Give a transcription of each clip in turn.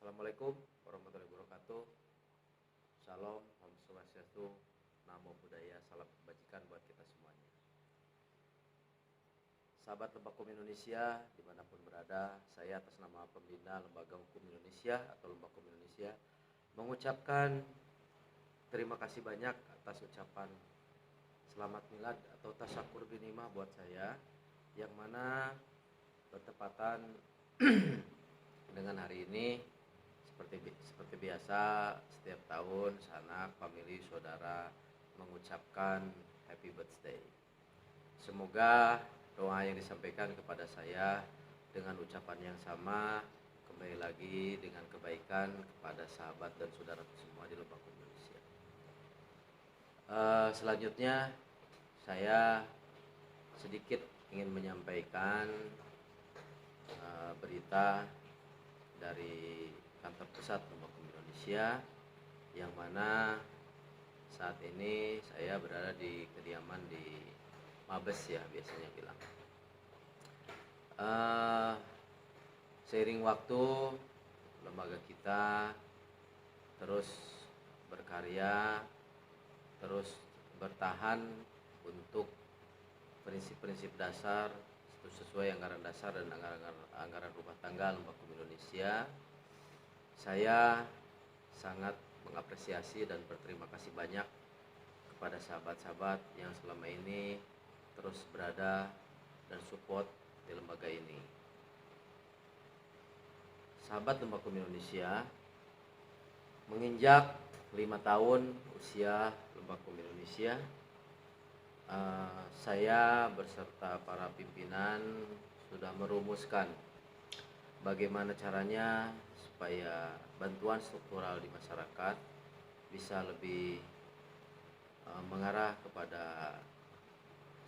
Assalamualaikum warahmatullahi wabarakatuh. Shalom, Om Swastiastu, Namo Buddhaya, salam kebajikan buat kita semuanya. Sahabat Lembaga Hukum Indonesia dimanapun berada, saya atas nama Pembina Lembaga Hukum Indonesia atau Lembaga Hukum Indonesia mengucapkan terima kasih banyak atas ucapan selamat milad atau tasyakur binimah buat saya, yang mana bertepatan dengan hari ini. Seperti biasa, setiap tahun sanak, famili, saudara mengucapkan happy birthday. Semoga doa yang disampaikan kepada saya dengan ucapan yang sama kembali lagi dengan kebaikan kepada sahabat dan saudara semua di Lembaga Hukum Indonesia. Selanjutnya saya sedikit ingin menyampaikan berita dari kantor pusat Lembaga Hukum Indonesia, yang mana saat ini saya berada di kediaman di Mabes ya, biasanya bilang. Seiring waktu lembaga kita terus berkarya, terus bertahan untuk prinsip-prinsip dasar sesuai anggaran dasar dan anggaran rumah tangga Lembaga Hukum Indonesia. Saya sangat mengapresiasi dan berterima kasih banyak kepada sahabat-sahabat yang selama ini terus berada dan support di lembaga ini. Sahabat Lembaga Hukum Indonesia, menginjak 5 tahun usia Lembaga Hukum Indonesia, saya beserta para pimpinan sudah merumuskan bagaimana caranya supaya bantuan struktural di masyarakat bisa lebih mengarah kepada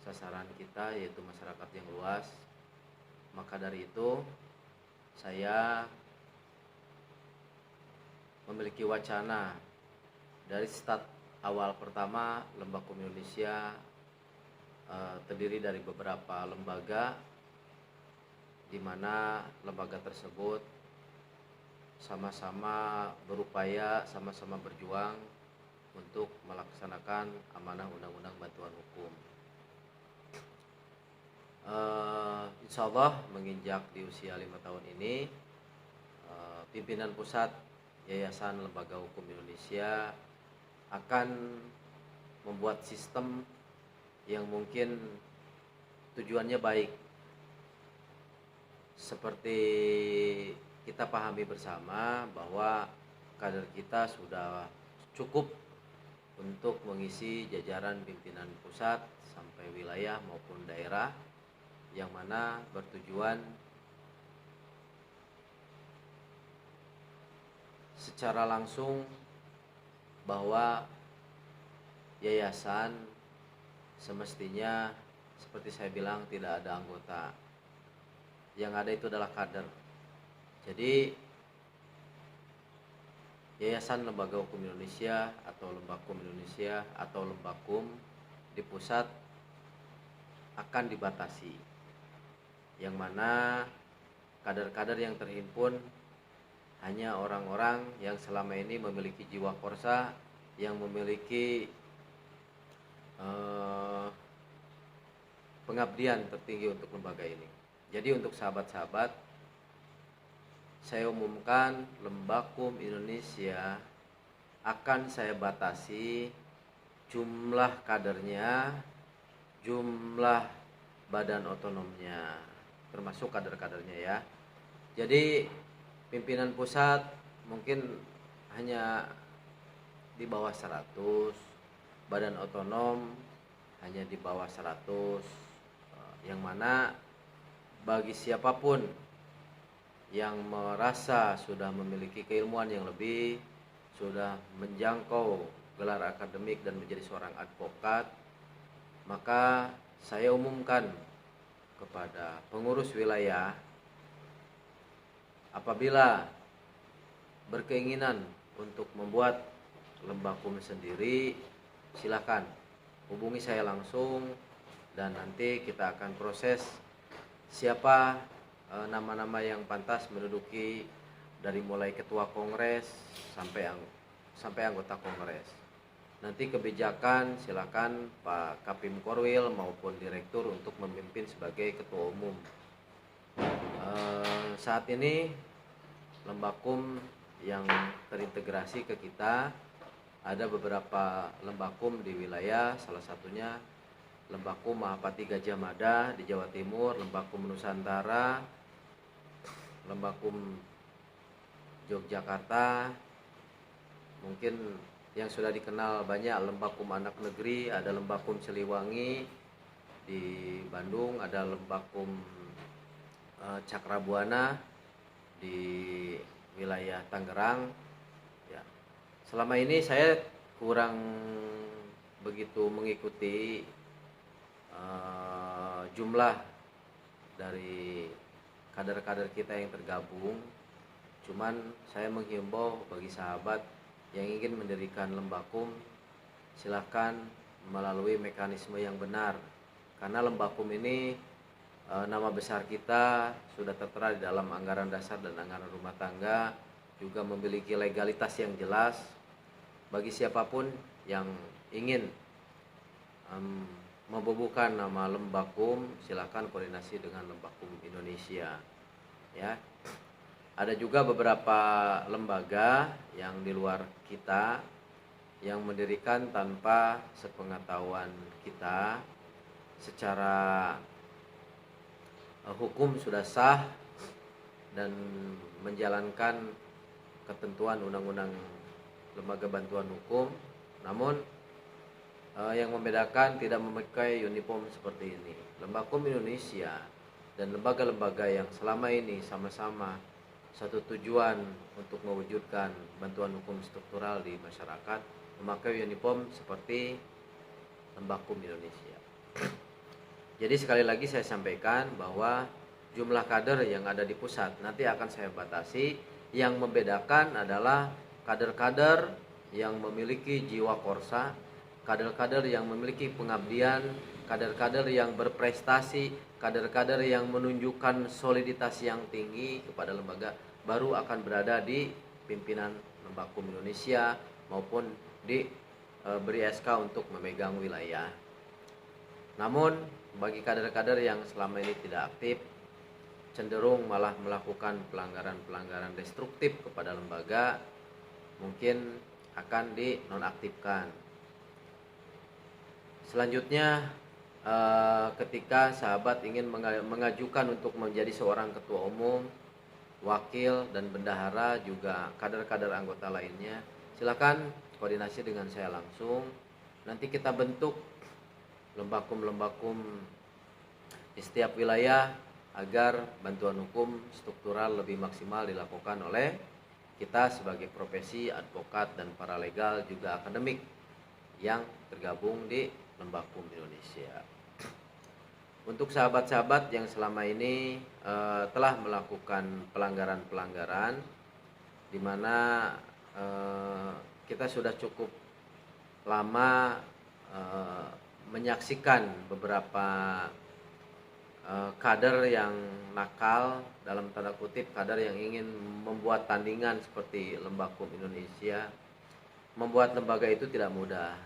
sasaran kita, yaitu masyarakat yang luas. Maka dari itu saya memiliki wacana dari start awal pertama Lembaga Hukum Indonesia terdiri dari beberapa lembaga, di mana lembaga tersebut sama-sama berupaya, sama-sama berjuang untuk melaksanakan amanah Undang-Undang Bantuan Hukum. Insya Allah menginjak di usia 5 tahun ini, pimpinan pusat Yayasan Lembaga Hukum Indonesia akan membuat sistem yang mungkin tujuannya baik, seperti kita pahami bersama bahwa kader kita sudah cukup untuk mengisi jajaran pimpinan pusat sampai wilayah maupun daerah, yang mana bertujuan secara langsung bahwa yayasan semestinya seperti saya bilang tidak ada anggota, yang ada itu adalah kader. Jadi Yayasan Lembaga Hukum Indonesia atau Lembaga Hukum Indonesia atau Lembakum di pusat akan dibatasi, yang mana kader-kader yang terhimpun hanya orang-orang yang selama ini memiliki jiwa korsa, yang memiliki pengabdian tertinggi untuk lembaga ini. Jadi untuk sahabat-sahabat, saya umumkan Lembaga Hukum Indonesia akan saya batasi jumlah kadernya, jumlah badan otonomnya, termasuk kader-kadernya ya. Jadi pimpinan pusat mungkin hanya di bawah 100, badan otonom hanya di bawah 100, yang mana bagi siapapun yang merasa sudah memiliki keilmuan yang lebih, sudah menjangkau gelar akademik dan menjadi seorang advokat, maka saya umumkan kepada pengurus wilayah, apabila berkeinginan untuk membuat lembaga hukum sendiri, silakan hubungi saya langsung, dan nanti kita akan proses siapa nama-nama yang pantas menduduki dari mulai ketua kongres sampai anggota kongres. Nanti kebijakan silakan Pak Kapim Korwil maupun direktur untuk memimpin sebagai ketua umum. Saat ini Lembakum yang terintegrasi ke kita ada beberapa Lembakum di wilayah, salah satunya Lembakum Mahapati Gajah Mada di Jawa Timur, Lembakum Nusantara, Lembakum Yogyakarta, mungkin yang sudah dikenal banyak Lembakum Anak Negeri, ada Lembakum Siliwangi di Bandung, ada Lembakum Cakrabuana di wilayah Tangerang. Ya. Selama ini saya kurang begitu mengikuti jumlah dari kader-kader kita yang tergabung. Cuman saya menghimbau bagi sahabat yang ingin mendirikan Lembakum, silakan melalui mekanisme yang benar. Karena Lembakum ini nama besar kita sudah tertera di dalam anggaran dasar dan anggaran rumah tangga, juga memiliki legalitas yang jelas. Bagi siapapun yang ingin membubuhkan nama Lembakum, silakan koordinasi dengan Lembakum Indonesia. Ya, ada juga beberapa lembaga yang di luar kita yang mendirikan tanpa sepengetahuan kita. Secara hukum sudah sah dan menjalankan ketentuan undang-undang lembaga bantuan hukum, namun yang membedakan tidak memakai uniform seperti ini. Lembakum Indonesia dan lembaga-lembaga yang selama ini sama-sama satu tujuan untuk mewujudkan bantuan hukum struktural di masyarakat memakai uniform seperti Lembakum Indonesia. Jadi sekali lagi saya sampaikan bahwa jumlah kader yang ada di pusat nanti akan saya batasi. Yang membedakan adalah kader-kader yang memiliki jiwa korsa, kader-kader yang memiliki pengabdian, kader-kader yang berprestasi, kader-kader yang menunjukkan soliditas yang tinggi kepada lembaga baru akan berada di pimpinan Lembakum Indonesia maupun beri SK untuk memegang wilayah. Namun bagi kader-kader yang selama ini tidak aktif, cenderung malah melakukan pelanggaran-pelanggaran destruktif kepada lembaga, mungkin akan dinonaktifkan. Selanjutnya, ketika sahabat ingin mengajukan untuk menjadi seorang ketua umum, wakil dan bendahara, juga kader-kader anggota lainnya, silakan koordinasi dengan saya langsung. Nanti kita bentuk lembakum-lembakum di setiap wilayah agar bantuan hukum struktural lebih maksimal dilakukan oleh kita sebagai profesi advokat dan paralegal juga akademik yang tergabung di Lembakum Indonesia. Untuk sahabat-sahabat yang selama ini telah melakukan pelanggaran-pelanggaran, di mana kita sudah cukup lama menyaksikan beberapa kader yang nakal, dalam tanda kutip kader yang ingin membuat tandingan seperti Lembakum Indonesia. Membuat lembaga itu tidak mudah.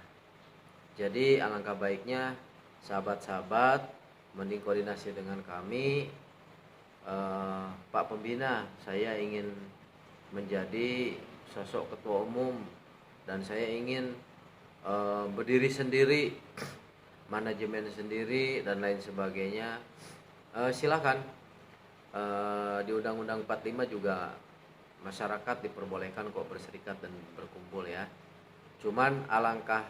Jadi alangkah baiknya sahabat-sahabat mending koordinasi dengan kami. Pak Pembina, saya ingin menjadi sosok ketua umum dan saya ingin berdiri sendiri, manajemen sendiri dan lain sebagainya. Silakan. Di Undang-Undang 45 juga masyarakat diperbolehkan kok berserikat dan berkumpul ya. Cuman alangkah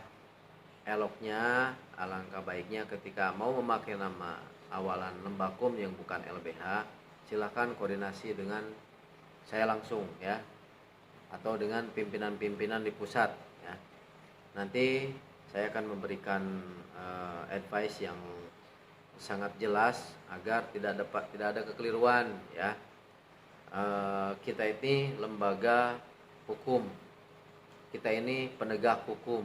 eloknya, alangkah baiknya ketika mau memakai nama awalan Lembakum yang bukan LBH, silakan koordinasi dengan saya langsung ya, atau dengan pimpinan-pimpinan di pusat ya. Nanti saya akan memberikan advice yang sangat jelas agar tidak ada kekeliruan ya. Kita ini lembaga hukum, kita ini penegak hukum,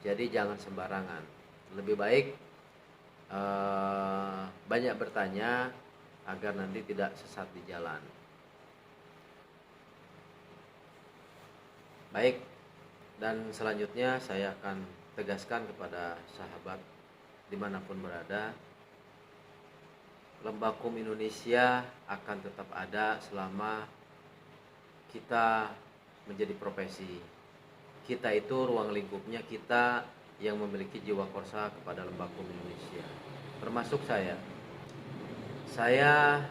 jadi jangan sembarangan. Lebih baik banyak bertanya agar nanti tidak sesat di jalan. Baik, dan selanjutnya saya akan tegaskan kepada sahabat dimanapun berada, Lembakum Indonesia akan tetap ada selama kita menjadi profesi. Kita itu ruang lingkupnya kita yang memiliki jiwa korsa kepada Lembakum Indonesia. Termasuk saya. Saya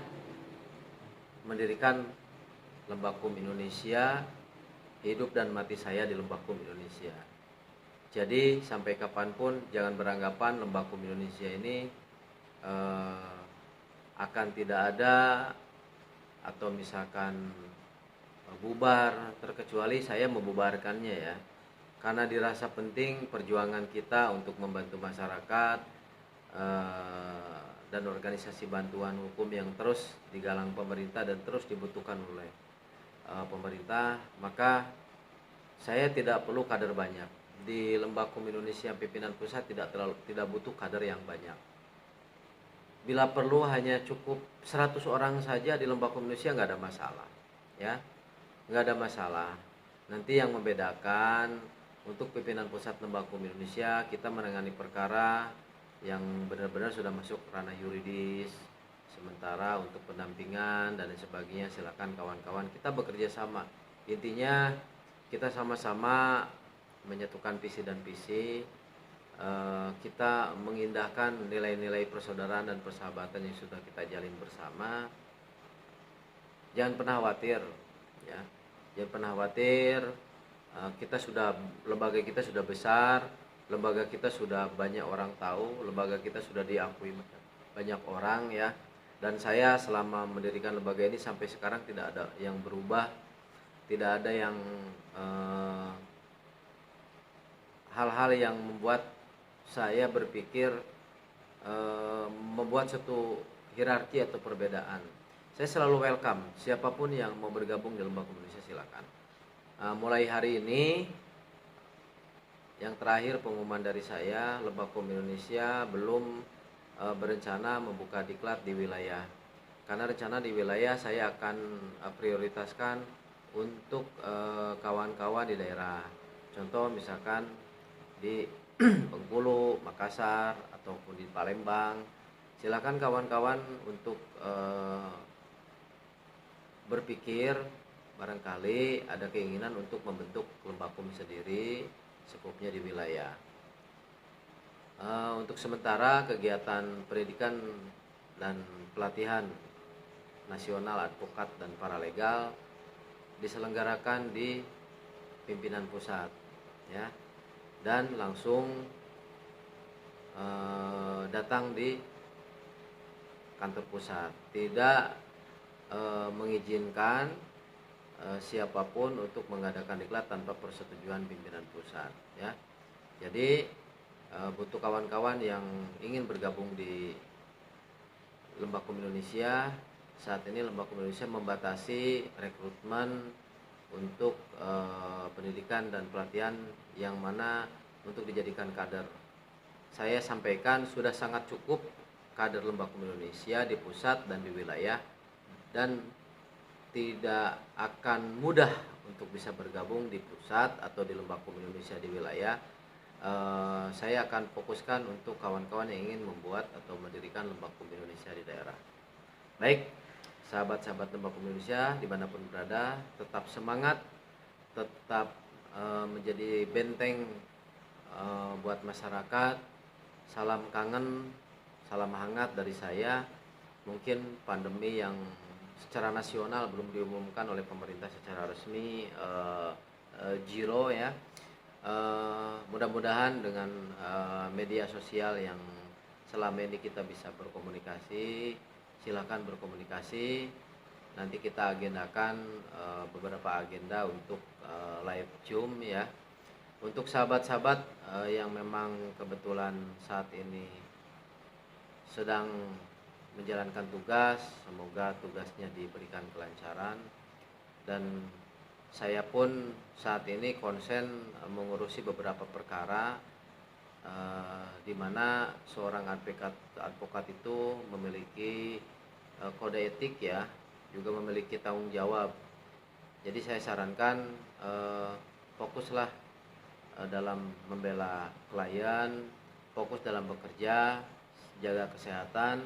mendirikan Lembakum Indonesia, hidup dan mati saya di Lembakum Indonesia. Jadi sampai kapanpun jangan beranggapan Lembakum Indonesia ini akan tidak ada atau misalkan bubar, terkecuali saya membubarkannya ya, karena dirasa penting perjuangan kita untuk membantu masyarakat dan organisasi bantuan hukum yang terus digalang pemerintah dan terus dibutuhkan oleh pemerintah. Maka saya tidak perlu kader banyak di Lembakum Indonesia pimpinan pusat, tidak butuh kader yang banyak. Bila perlu hanya cukup 100 orang saja di Lembakum Indonesia, nggak ada masalah ya, nggak ada masalah. Nanti yang membedakan untuk pimpinan pusat Lembakum Indonesia, kita menangani perkara yang benar-benar sudah masuk ranah yuridis. Sementara untuk pendampingan dan sebagainya silakan kawan-kawan kita bekerja sama. Intinya kita sama-sama menyatukan visi dan visi. Kita mengindahkan nilai-nilai persaudaraan dan persahabatan yang sudah kita jalin bersama. Jangan pernah khawatir ya, jangan pernah khawatir. Lembaga kita sudah besar, lembaga kita sudah banyak orang tahu, lembaga kita sudah diakui banyak orang ya. Dan saya selama mendirikan lembaga ini sampai sekarang tidak ada yang berubah, tidak ada yang hal-hal yang membuat saya berpikir membuat satu hierarki atau perbedaan. Saya selalu welcome siapapun yang mau bergabung di Lembakum Indonesia, silakan. Mulai hari ini, yang terakhir pengumuman dari saya, Lembakum Indonesia belum berencana membuka diklat di wilayah. Karena rencana di wilayah saya akan prioritaskan untuk kawan-kawan di daerah. Contoh misalkan di Bengkulu, Makassar, ataupun di Palembang. Silakan kawan-kawan untuk berpikir, barangkali ada keinginan untuk membentuk Lembakum sendiri, sekupnya di wilayah. Untuk sementara kegiatan pendidikan dan pelatihan nasional advokat dan paralegal diselenggarakan di pimpinan pusat ya, dan langsung datang di kantor pusat, tidak mengizinkan siapapun untuk mengadakan diklat tanpa persetujuan pimpinan pusat ya. Jadi butuh kawan-kawan yang ingin bergabung di Lembakum Indonesia. Saat ini Lembakum Indonesia membatasi rekrutmen untuk pendidikan dan pelatihan yang mana untuk dijadikan kader. Saya sampaikan sudah sangat cukup kader Lembakum Indonesia di pusat dan di wilayah, dan tidak akan mudah untuk bisa bergabung di pusat atau di Lembakum Indonesia di wilayah. Saya akan fokuskan untuk kawan-kawan yang ingin membuat atau mendirikan Lembakum Indonesia di daerah. Baik, sahabat-sahabat Lembakum Indonesia dimanapun berada, tetap semangat, tetap menjadi benteng buat masyarakat. Salam kangen, salam hangat dari saya. Mungkin pandemi yang secara nasional belum diumumkan oleh pemerintah secara resmi zero ya. Mudah-mudahan dengan media sosial yang selama ini kita bisa berkomunikasi, silakan berkomunikasi. Nanti kita agendakan beberapa agenda untuk live Zoom ya. Untuk sahabat-sahabat yang memang kebetulan saat ini sedang menjalankan tugas, semoga tugasnya diberikan kelancaran. Dan saya pun saat ini konsen mengurusi beberapa perkara di mana seorang advokat itu memiliki kode etik ya, juga memiliki tanggung jawab. Jadi saya sarankan fokuslah dalam membela klien, fokus dalam bekerja, jaga kesehatan,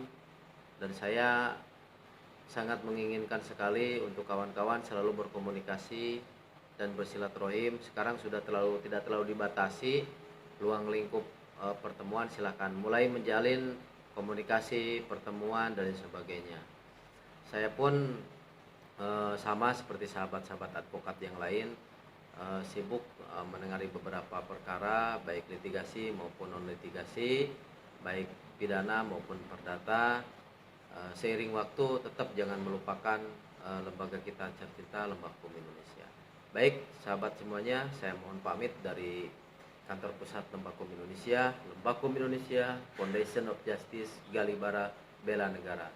dan saya sangat menginginkan sekali untuk kawan-kawan selalu berkomunikasi dan bersilaturahim. Sekarang sudah tidak terlalu dibatasi ruang lingkup pertemuan, silakan mulai menjalin komunikasi, pertemuan dan sebagainya. Saya pun sama seperti sahabat-sahabat advokat yang lain, sibuk menengari beberapa perkara baik litigasi maupun non litigasi, baik pidana maupun perdata. Seiring waktu tetap jangan melupakan lembaga kita tercinta, Lembaga Hukum Indonesia. Baik sahabat semuanya, saya mohon pamit dari kantor pusat Lembaga Hukum Indonesia, Lembaga Hukum Indonesia, Foundation of Justice, Galibara, Bela Negara.